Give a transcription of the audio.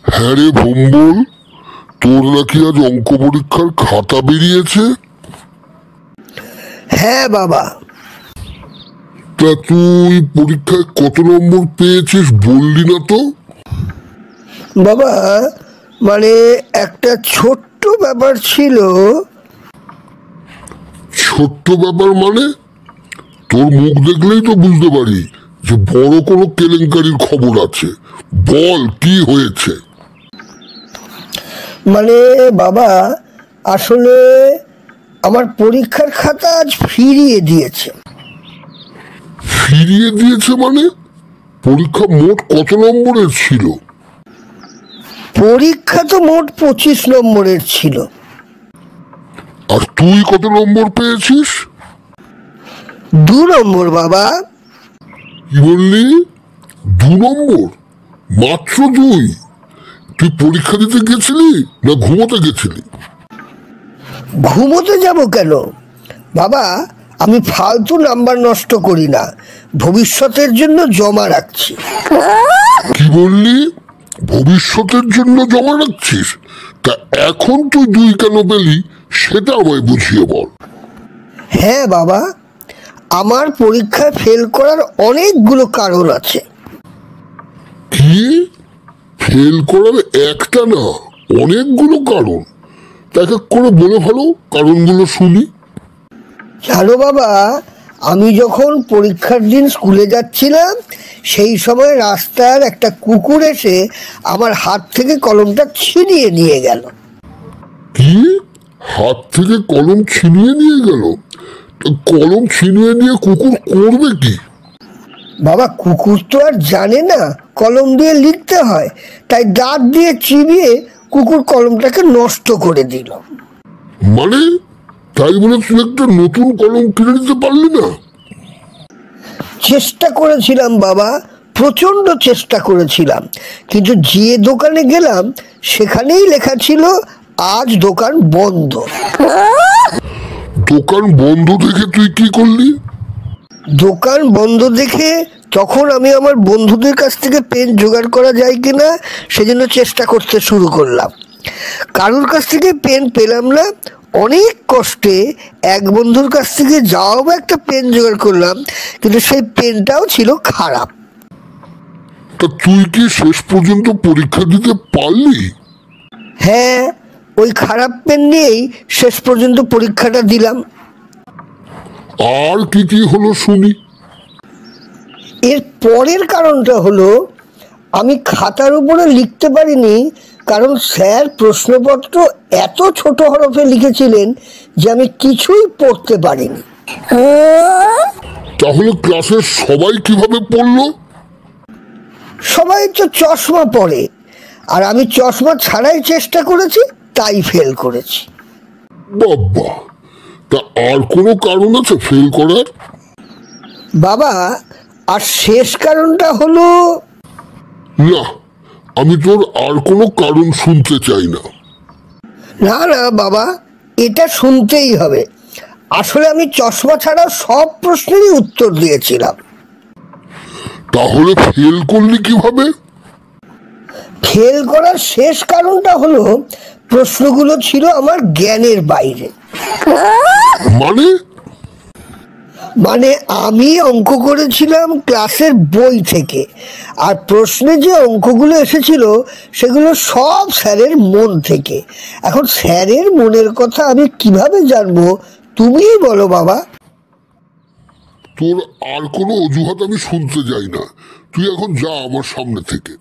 হ্যাঁ রে ভম্বল, তোর নাকি আজ অঙ্ক পরীক্ষার খাতা বেরিয়েছে? হ্যাঁ বাবা। তা তুই পরীক্ষায় কত নম্বর পেয়েছিস বললি না তো? বাবা মানে একটা ছোট্ট ব্যাপার ছিল। ছোট্ট ব্যাপার মানে? তোর মুখ দেখলেই তো বুঝতে পারি যে বড় কোনো কেলেঙ্কারির খবর আছে। বল, কি হয়েছে? মানে বাবা, আসলে আমার পরীক্ষার খাতা আজ ফিরিয়ে দিয়েছে। ফিরিয়ে দিয়েছে মানে? পরীক্ষা মোট কত নম্বরের ছিল? পরীক্ষা তো মোট 25 নম্বরের ছিল। আর তুই কত নম্বর পেয়েছিস? 2 নম্বর বাবা। কি বললি? 2 নম্বর? মাত্র 2? তুই পরীক্ষা দিতে গেছিলি না ঘুমোতে গেছিলি? ঘুমোতে যাব কেন বাবা? আমি ফালতু নাম্বার নষ্ট করি না, ভবিষ্যতের জন্য জমা রাখছি। কি বললি? ভবিষ্যতের জন্য জমা রাখছিস? তা এখন তুই 2 কেন পেলি সেটা আমায় বুঝিয়ে বল। হ্যাঁ বাবা, আমার পরীক্ষায় ফেল করার অনেকগুলো কারণ আছে। কি? ফেল করার একটা না, অনেকগুলো কারণ? এক এক করে বলে ভালো কারণগুলো শুনি। জানো বাবা, আমি যখন পরীক্ষার দিন স্কুলে যাচ্ছিলাম সেই সময় রাস্তার একটা কুকুর এসে আমার হাত থেকে কলমটা ছিনিয়ে নিয়ে গেল। কি? হাত থেকে কলম ছিনিয়ে নিয়ে গেল? তা কলম ছিনিয়ে নিয়ে কুকুর করবে কি? বাবা, কুকুর তো আর জানে না কলম দিয়ে লিখতে হয়, তাই দাঁত দিয়ে চিবিয়ে কুকুর কলমটাকে নষ্ট করে দিল। মানে তাই বলে তুই একটা নতুন কলম কিনে নিতে পারলি না? চেষ্টা করেছিলাম বাবা, প্রচণ্ড চেষ্টা করেছিলাম, কিন্তু যে দোকানে গেলাম সেখানেই লেখা ছিল আজ দোকান বন্ধ। দোকান বন্ধ দেখে তুই কি করলি? দোকান বন্ধ দেখে তখন আমি আমার বন্ধুদের কাছ থেকে পেন জোগাড় করা যায় কিনা সেজন্য চেষ্টা করতে শুরু করলাম। কারোর কাছ থেকে পেন পেলাম না। অনেক কষ্টে এক বন্ধুর কাছ থেকে যাও বা একটা পেন জোগাড় করলাম, কিন্তু সেই পেনটাও ছিল খারাপ। তা তুই কি শেষ পর্যন্ত পরীক্ষা দিতে পারলি? হ্যাঁ, ওই খারাপ পেন নিয়েই শেষ পর্যন্ত পরীক্ষাটা দিলাম। আর কি কি হলো শুনি। এর পরের কারণটা হলো, আমি খাতার উপরে লিখতে পারিনি, কারণ স্যার প্রশ্নপত্র এত ছোট হরফে লিখেছিলেন যে আমি কিছুই পড়তে পারিনি। তাহলে ক্লাসের সবাই কিভাবে পড়লো? সবাই তো চশমা পরে, আর আমি চশমা ছাড়াই চেষ্টা করেছি, তাই ফেল করেছি। বাবা, তা আর কোনো কারণ আছে ফেল করার? বাবা, আর শেষ কারণটা হলো, না, আমি তোর আর কোনো কারণ শুনতে চাই না। না না বাবা, এটা শুনতেই হবে। আসলে আমি চশমা ছাড়া সব প্রশ্নেরই উত্তর দিয়েছিলাম। তাহলে ফেল করলি কিভাবে? ফেল করার শেষ কারণটা হলো, প্রশ্নগুলো ছিল আমার জ্ঞানের বাইরে। মানে? মানে আমি অঙ্ক করেছিলাম ক্লাসের বই থেকে, আর প্রশ্নে যে অঙ্কগুলো এসেছিল সেগুলো সব স্যারের মন থেকে। এখন স্যারের মনের কথা আমি কিভাবে জানবো, তুমিই বলো বাবা। তোর আর কোনো অজুহাত আমি শুনতে চাই না। তুই এখন যা আমার সামনে থেকে।